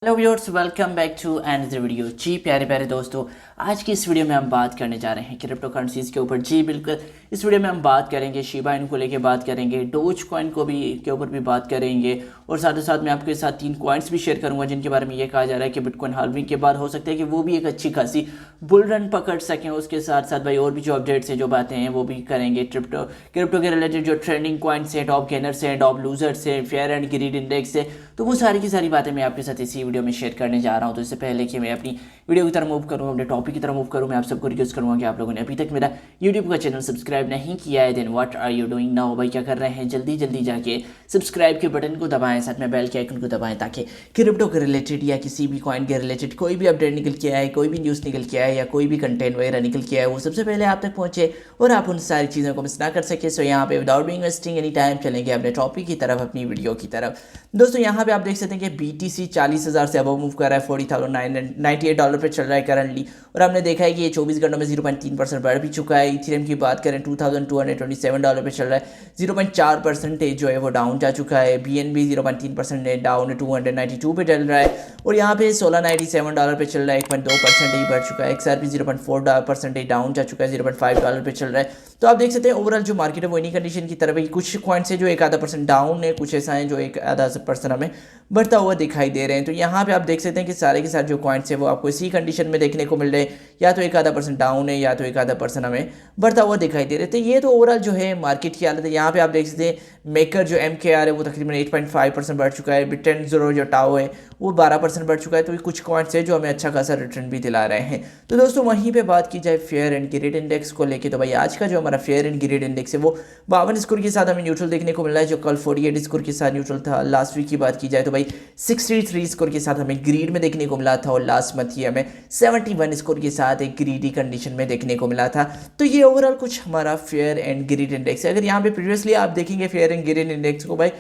Hello viewers, welcome back to another video. जी प्यारे प्यारे दोस्तों, आज की इस वीडियो में हम बात करने जा रहे हैं क्रिप्टो करेंसीज के ऊपर। जी बिल्कुल, इस वीडियो में हम बात करेंगे शिबा इनू को लेके बात करेंगे, डोज कॉइन को भी के ऊपर भी बात करेंगे और साथ ही साथ मैं आपके साथ 3 कॉइन्स भी शेयर करूंगा जिनके बारे में ये कहा जा रहा है कि बिटकॉइन हाल्विंग के बाद हो सकता है कि वो भी एक अच्छी खासी बुल रन पकड़ सकें। उसके साथ साथ भाई और भी जो अपडेट्स हैं, जो बातें हैं वो भी करेंगे। क्रिप्टो क्रिप्टो के रिलेटेड जो ट्रेंडिंग कॉइन्स हैं, टॉप गेनर्स हैं, टॉप लूजर्स हैं, फेयर एंड ग्रीड इंडेक्स है, तो वो सारी की सारी बातें मैं आपके साथ इसी वीडियो में शेयर करने जा रहा हूं। तो इससे पहले कि मैं अपनी वीडियो की तरफ मूव करूं, अपने टॉपिक की तरफ मूव करूं, मैं आप सबको रिक्वेस्ट करूंगा कि आप लोगों ने अभी तक मेरा यूट्यूब का चैनल सब्सक्राइब नहीं किया है, then what are you doing now. भाई क्या कर रहे हैं, जल्दी जल्दी जाके सब्सक्राइब के बटन को दबाएं, साथ में बेल के आइकन को दबाएं, ताकि क्रिप्टो के रिलेटेड या किसी भी कॉइन के रिलेटेड कोई भी अपडेट निकल के आए, कोई भी न्यूज़ निकल के आए या कोई भी कंटेंट वगैरह निकल के आए, वो सबसे पहले आप तक पहुंचे और आप उन सारी चीज़ों को मिस ना कर सके। सो यहाँ पे without being wasting any time चलेंगे अपने टॉपिक की तरफ, अपनी वीडियो की तरफ। दोस्तों यहाँ पे आप देख सकते हैं कि BTC 40,000 से अबव मूव कर रहा है, $40,998 पे चल रहा है करंटली। और हमने देखा है कि ये 24 घंटों में 0.3% बढ़ भी चुका है। इथेरियम की बात करें $2,227 पे चल रहा है, 0.4% जो है वो डाउन जा चुका है। BNB 0.3% डाउन 292 पे चल रहा है। और यहाँ पे $1697 पे चल रहा है, 1.2% ही बढ़ चुका है। XRP 0.4% डाउन जा चुका है, $0.5 पे चल रहा है। तो आप देख सकते हैं ओवरऑल जो मार्केट है वो इन्हीं कंडीशन की तरफ है। कुछ कॉइन्स है जो 1-आधा% डाउन है, कुछ ऐसा है जो 1-आधा% हमें बढ़ता हुआ दिखाई दे रहे हैं। तो यहाँ पे आप देख सकते हैं कि सारे के साथ जो कॉइन्स है वो आपको इसी कंडीशन में देखने को मिल रहे हैं, या तो 1-आधा% डाउन है या तो 1-आधा% हमें बढ़ता हुआ दिखाई दे रहे हैं। तो ये तो ओवरऑल जो है मार्केट की हालत है। यहाँ पे आप देख सकते हैं मेकर जो MKR है वो तकरीबन 8.5% बढ़ चुका है। बिटटेन जो टाओ है वो 12% बढ़ चुका है। तो ये कुछ कॉइन्स है जो हमें अच्छा खासा रिटर्न भी दिला रहे हैं। तो दोस्तों वहीं पे बात की जाए फेयर एंड ग्रेड इंडेक्स को लेके, तो भाई आज का जो हमारा फेयर एंड ग्रेड इंडेक्स है वो 52 स्कोर के साथ हमें न्यूट्रल देखने को मिल रहा है, जो कल 48 स्कोर के साथ न्यूट्रल था। लास्ट वीक की बात की जाए तो भाई 63 स्कोर के साथ हमें ग्रीड में देखने को मिला था, और लास्ट मंथ ही हमें 71 स्कोर के साथ एक ग्रीडी कंडीशन में देखने को मिला था। तो ये ओवरऑल कुछ हमारा फेयर एंड ग्रीड इंडेक्स है। अगर यहाँ पे प्रीवियसली आप देखेंगे फेयर एंड ग्रीड इंडेक्स को, भाई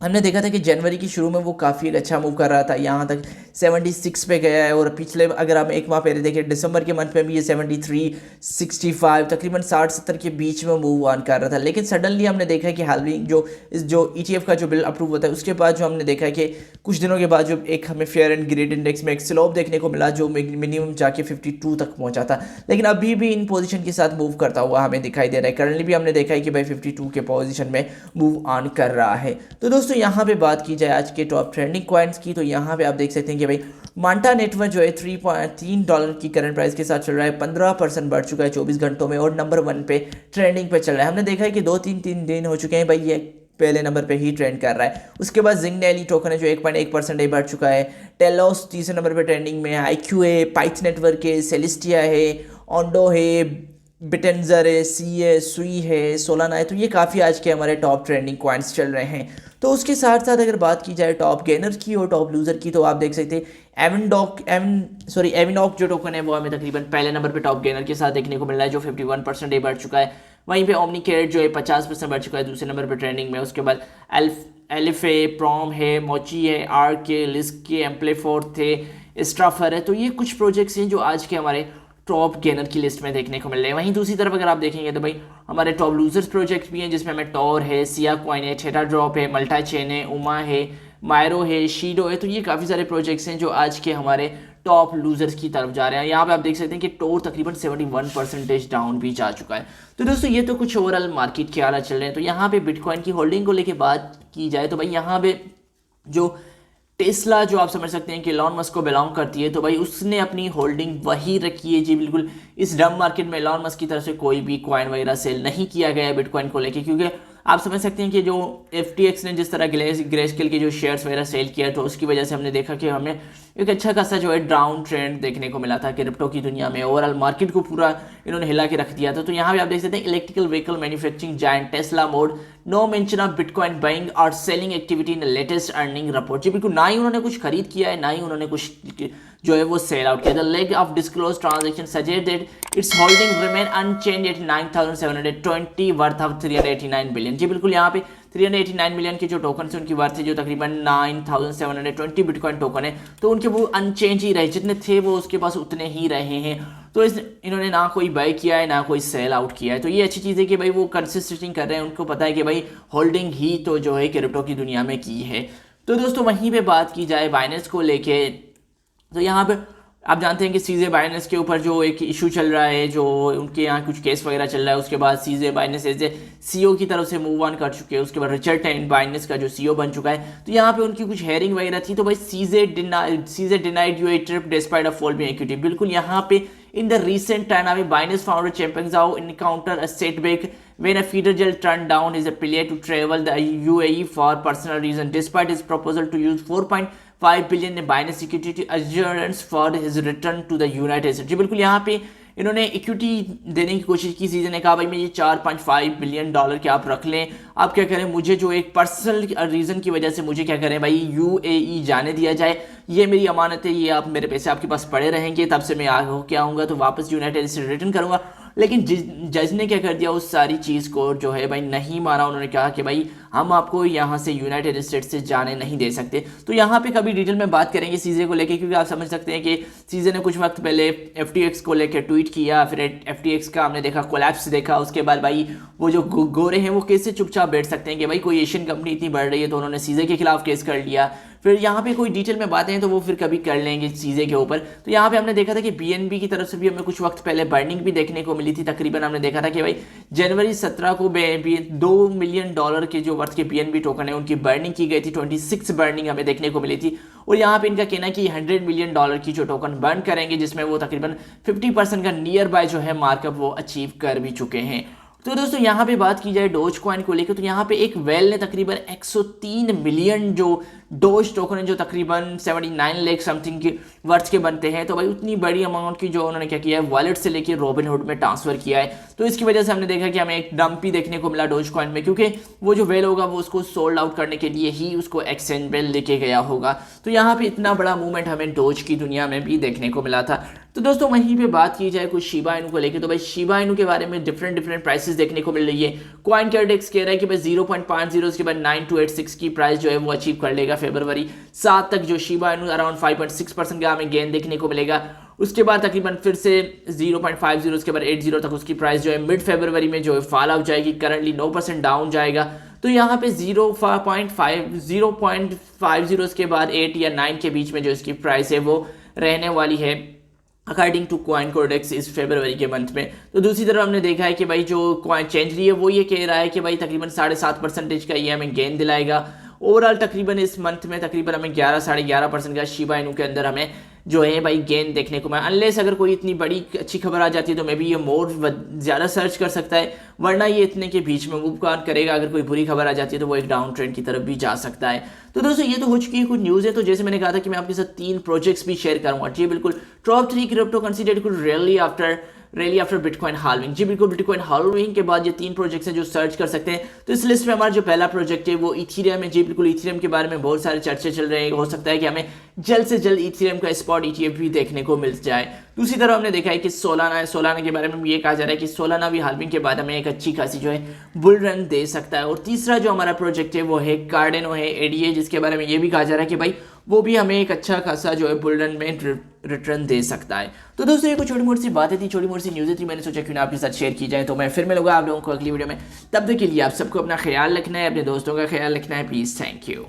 हमने देखा था कि जनवरी की शुरू में वो काफ़ी अच्छा मूव कर रहा था, यहाँ तक 76 पे गया है। और पिछले अगर हम एक माह पहले देखें दिसंबर के मंथ में भी ये 73, 65 तकरीबन 60-70 के बीच में मूव ऑन कर रहा था। लेकिन सडनली हमने देखा कि हालविंग जो ETF का जो बिल अप्रूव होता है उसके बाद जो हमने देखा कि कुछ दिनों के बाद जो एक हमें फेयर एंड ग्रेड इंडेक्स में एक स्लोप देखने को मिला, जो मिनिमम जाके 52 तक पहुंचा था, लेकिन अभी भी इन पोजीशन के साथ मूव करता हुआ हमें दिखाई दे रहा है। करंटली भी हमने देखा है कि भाई 52 के पोजीशन में मूव ऑन कर रहा है। तो दोस्तों यहाँ पे बात की जाए आज के टॉप ट्रेंडिंग कॉइन्स की, तो यहाँ पे आप देख सकते हैं कि भाई मांटा नेटवर्क जो है $3.3 की करंट प्राइस के साथ चल रहा है, 15% बढ़ चुका है 24 घंटों में, और नंबर 1 पे ट्रेंडिंग पे चल रहा है। हमने देखा है कि 2-3 दिन हो चुके हैं भाई ये पहले नंबर पे ही ट्रेंड कर रहा है। उसके बाद जिंगनेली टोकन है जो 1.1% बढ़ चुका है। टेलोस तीसरे नंबर पे ट्रेंडिंग में, IQ है, पाइथ नेटवर्क है, सेलिस्टिया है, ऑन्डो है, बिटेंजर है, सी है, सुई है, सोलाना है। तो ये काफ़ी आज के हमारे टॉप ट्रेंडिंग कॉइन्स चल रहे हैं। तो उसके साथ साथ अगर बात की जाए टॉप गेनर की और टॉप लूजर की, तो आप देख सकते हैं एविनॉक जो टोकन है वो हमें तकरीबन पहले नंबर पे टॉप गेनर के साथ देखने को मिल रहा है, जो 51% बढ़ चुका है। वहीं पे ओमनीकेट जो है 50% बढ़ चुका है दूसरे नंबर पे ट्रेंडिंग में। उसके बाद एलिफ है, प्रॉम है, मोची है, आर्क है, लिस्क के, एम्पलीफोर्थ है, स्ट्राफर है। तो ये कुछ प्रोजेक्ट्स हैं जो आज के हमारे टॉप गेनर की लिस्ट में देखने को मिल रहे हैं। वहीं दूसरी तरफ अगर आप देखेंगे तो भाई हमारे टॉप लूजर्स प्रोजेक्ट भी हैं, जिसमें हमें टॉर है, सिया कॉइन है, थेटा ड्रॉप है, मल्टा चेन है, उमा है, मायरो है, शीडो है। तो ये काफ़ी सारे प्रोजेक्ट्स हैं जो आज के हमारे टॉप लूजर्स की तरफ जा रहे हैं। यहाँ पे आप देख सकते हैं कि टोर तकरीबन 71% डाउन भी जा चुका है। तो दोस्तों ये तो कुछ ओवरऑल मार्केट के हालात चल रहे हैं। तो यहाँ पे बिटकॉइन की होल्डिंग को लेकर बात की जाए तो भाई यहाँ पे जो टेस्ला जो आप समझ सकते हैं कि एलॉन मस्क को बिलोंग करती है, तो भाई उसने अपनी होल्डिंग वही रखी है। जी बिल्कुल, इस डम मार्केट में एलॉन मस्क की तरफ से कोई भी कॉइन वगैरह सेल नहीं किया गया है बिटकॉइन को लेके, क्योंकि आप समझ सकते हैं कि जो FTX ने जिस तरह ग्रेस्केल के जो शेयर्स वगैरह सेल किया, तो उसकी वजह से हमने देखा कि हमें एक अच्छा खासा जो है डाउन ट्रेंड देखने को मिला था क्रिप्टो की दुनिया में। ओवरऑल मार्केट को पूरा इन्होंने हिला के रख दिया था। तो यहाँ पे आप देख सकते हैं electrical vehicle manufacturing giant Tesla made no mention of bitcoin buying और selling activity in latest earning report. जी बिल्कुल, ना ही उन्होंने कुछ खरीद किया है, ना ही उन्होंने कुछ जो है वो सेल आउट किया। The lack of disclose transaction suggest that its holding remain unchanged at 9,720 worth of 389 billion. जी बिल्कुल, यहाँ पे 389 मिलियन के जो टोकन है उनकी वर्थ है जो तकरीबन 9,720 बिटकॉइन टोकन है, तो उनके वो अनचेंज ही रहे, जितने थे वो उसके पास उतने ही रहे हैं। तो इन्होंने ना कोई बाय किया है ना कोई सेल आउट किया है। तो ये अच्छी चीज़ है कि भाई वो कंसिस्टेंसी कर रहे हैं, उनको पता है कि भाई होल्डिंग ही तो जो है क्रिप्टो की दुनिया में की है। तो दोस्तों वहीं पे बात की जाए बाइनेंस को लेके, तो यहाँ पे आप जानते हैं कि सीजे बाइनेंस के ऊपर जो एक इशू चल रहा है, जो उनके यहाँ कुछ केस वगैरह चल रहा है, उसके बाद सीजे बाइनेंस एज ए सीईओ की तरफ से मूव ऑन कर चुके हैं, उसके बाद रिचर्ड टेन बाइनेंस का जो सीईओ बन चुका है, तो यहाँ पे उनकी कुछ हेयरिंग वगैरह थी, तो भाई CJ denied you a trip despite of fall में इक्विटी। बिल्कुल यहाँ पे in the recent time, Binance founder Changpeng Zhao encountered a setback when a feeder gel turned down his appeal to travel the UAE for personal reasons, despite his proposal to use 4.5 billion in Binance security assurance for his return to the United States। जी बिल्कुल यहाँ पे इन्होंने equity देने की कोशिश की। Season ने कहा भाई मैं ये 4.5 बिलियन डॉलर के आप रख लें, आप क्या करें, मुझे जो एक पर्सनल रीज़न की वजह से मुझे क्या करें भाई यूएई जाने दिया जाए, ये मेरी अमानत है, ये आप मेरे पैसे आपके पास पड़े रहेंगे, तब से मैं आगे होकर आऊँगा तो वापस यूनाइटेड स्टेट रिटर्न करूँगा। लेकिन जज ने क्या कर दिया, उस सारी चीज़ को जो है भाई नहीं माना। उन्होंने कहा कि भाई हम आपको यहाँ से यूनाइटेड स्टेट्स से जाने नहीं दे सकते। तो यहाँ पे कभी डिटेल में बात करेंगे सीजे को लेके, क्योंकि आप समझ सकते हैं कि सीजे ने कुछ वक्त पहले FTX को लेकर ट्वीट किया, फिर FTX का हमने देखा कोलैप्स देखा, उसके बाद भाई वो जो गोरे हैं वो कैसे चुपचाप बैठ सकते हैं कि भाई कोई एशियन कंपनी इतनी बढ़ रही है, तो उन्होंने सीजे के खिलाफ केस कर लिया। फिर यहाँ पे कोई डिटेल में बातें हैं तो वो फिर कभी कर लेंगे सीजे के ऊपर। तो यहाँ पे हमने देखा था कि BNB की तरफ से भी हमें कुछ वक्त पहले बर्निंग भी देखने को मिली थी। तकरीबन हमने देखा था कि भाई जनवरी 17 को $2 मिलियन के जो वर्थ के BNB टोकन है उनकी बर्निंग की गई थी। 26 बर्निंग हमें देखने को मिली थी। और यहाँ पे इनका कहना है कि $100 मिलियन की जो टोकन बर्न करेंगे, जिसमें वो तकरीबन 50% का नियर बाय जो है मार्कअप वो अचीव कर भी चुके हैं। तो दोस्तों यहाँ पे बात की जाए डोज कॉइन को लेकर, तो यहाँ पे एक वेल ने तकरीबन 103 मिलियन जो डोज टोकन है, जो तकरीबन 79 लाख समथिंग के वर्थ के बनते हैं, तो भाई उतनी बड़ी अमाउंट की जो उन्होंने क्या किया है वॉलेट से लेके रॉबिनहुड में ट्रांसफर किया है। तो इसकी वजह से हमने देखा कि हमें एक डंप ही देखने को मिला डोज कॉइन में, क्योंकि वो जो वेल होगा वो उसको सोल्ड आउट करने के लिए ही उसको एक्सचेंज पे लेके गया होगा। तो यहाँ पे इतना बड़ा मूवमेंट हमें डोज की दुनिया में भी देखने को मिला था। तो दोस्तों वहीं पे बात की जाए कुछ शिबा इनू को लेकर, तो भाई शिबा इनू के बारे में डिफरेंट प्राइसेस देखने को मिल रही है। कॉइन कैडेक्स कह रहा है कि भाई 0.50 उसके बाद 9286 की प्राइस जो है वो अचीव कर लेगा फरवरी 7 तक। जो शिबा इनू अराउंड 5.6% का हमें गेन देखने को मिलेगा। उसके बाद तकरीबन फिर से 0.50 उसके बाद 80 तक उसकी प्राइस जो है मिड फरवरी में जो है फॉल आउट जाएगी, करंटली 9% डाउन जाएगा। तो यहाँ पे 0.50 उसके बाद 8 या 9 के बीच में जो इसकी प्राइस है वो रहने वाली है अकॉर्डिंग टू कॉइन कोडेक्स इस फरवरी के मंथ में। तो दूसरी तरफ हमने देखा है कि भाई जो कॉइन चेंज रही है वो ये कह रहा है कि भाई तकरीबन 7.5% का ये हमें गेन दिलाएगा। ओवरऑल तकरीबन इस मंथ में तकरीबन हमें 11-11.5% का शिबा इनू के अंदर हमें जो है भाई गेन देखने को मिला। अनलेस अगर कोई इतनी बड़ी अच्छी खबर आ जाती है तो मे बी ये मोर ज़्यादा सर्च कर सकता है, वरना ये इतने के बीच में मूव करेगा। अगर कोई बुरी खबर आ जाती है तो वो एक डाउन ट्रेंड की तरफ भी जा सकता है। तो दोस्तों ये तो हो चुकी है कुछ न्यूज़ है। तो जैसे मैंने कहा था कि मैं आपके साथ 3 प्रोजेक्ट्स भी शेयर करूँगा। जी बिल्कुल, top 3 crypto considered could rally after bitcoin halving. जी बिल्कुल, बिटकॉइन हाल्विंग के बाद ये 3 प्रोजेक्ट्स हैं जो सर्च कर सकते हैं। तो इस लिस्ट में हमारा जो पहला प्रोजेक्ट है वो इथेरियम है। जी बिल्कुल, इथेरियम के बारे में बहुत सारे चर्चे चल रहे हैं। हो सकता है कि हमें जल्द से जल्द इथेरियम का स्पॉट ETF भी देखने को मिल जाए। दूसरी तरफ हमने देखा है कि सोलाना के बारे में ये कहा जा रहा है कि सोलाना भी हाल्विंग के बाद हमें एक अच्छी खासी जो है बुल रन दे सकता है। और तीसरा जो हमारा प्रोजेक्ट है वो है कार्डेनो है ADA, जिसके बारे में ये भी कहा जा रहा है कि भाई वो भी हमें एक अच्छा खासा जो है बुल रन में रिटर्न दे सकता है। तो दोस्तों ये कुछ छोटी मोटी सी बातें थी, छोटी मोटी सी न्यूज़ें थी, मैंने सोचा क्यों ना आपके साथ शेयर की जाए। तो मैं फिर मिलूंगा आप लोगों को अगली वीडियो में। तब तक के लिए आप सबको अपना ख्याल रखना है, अपने दोस्तों का ख्याल रखना है। Please, thank you.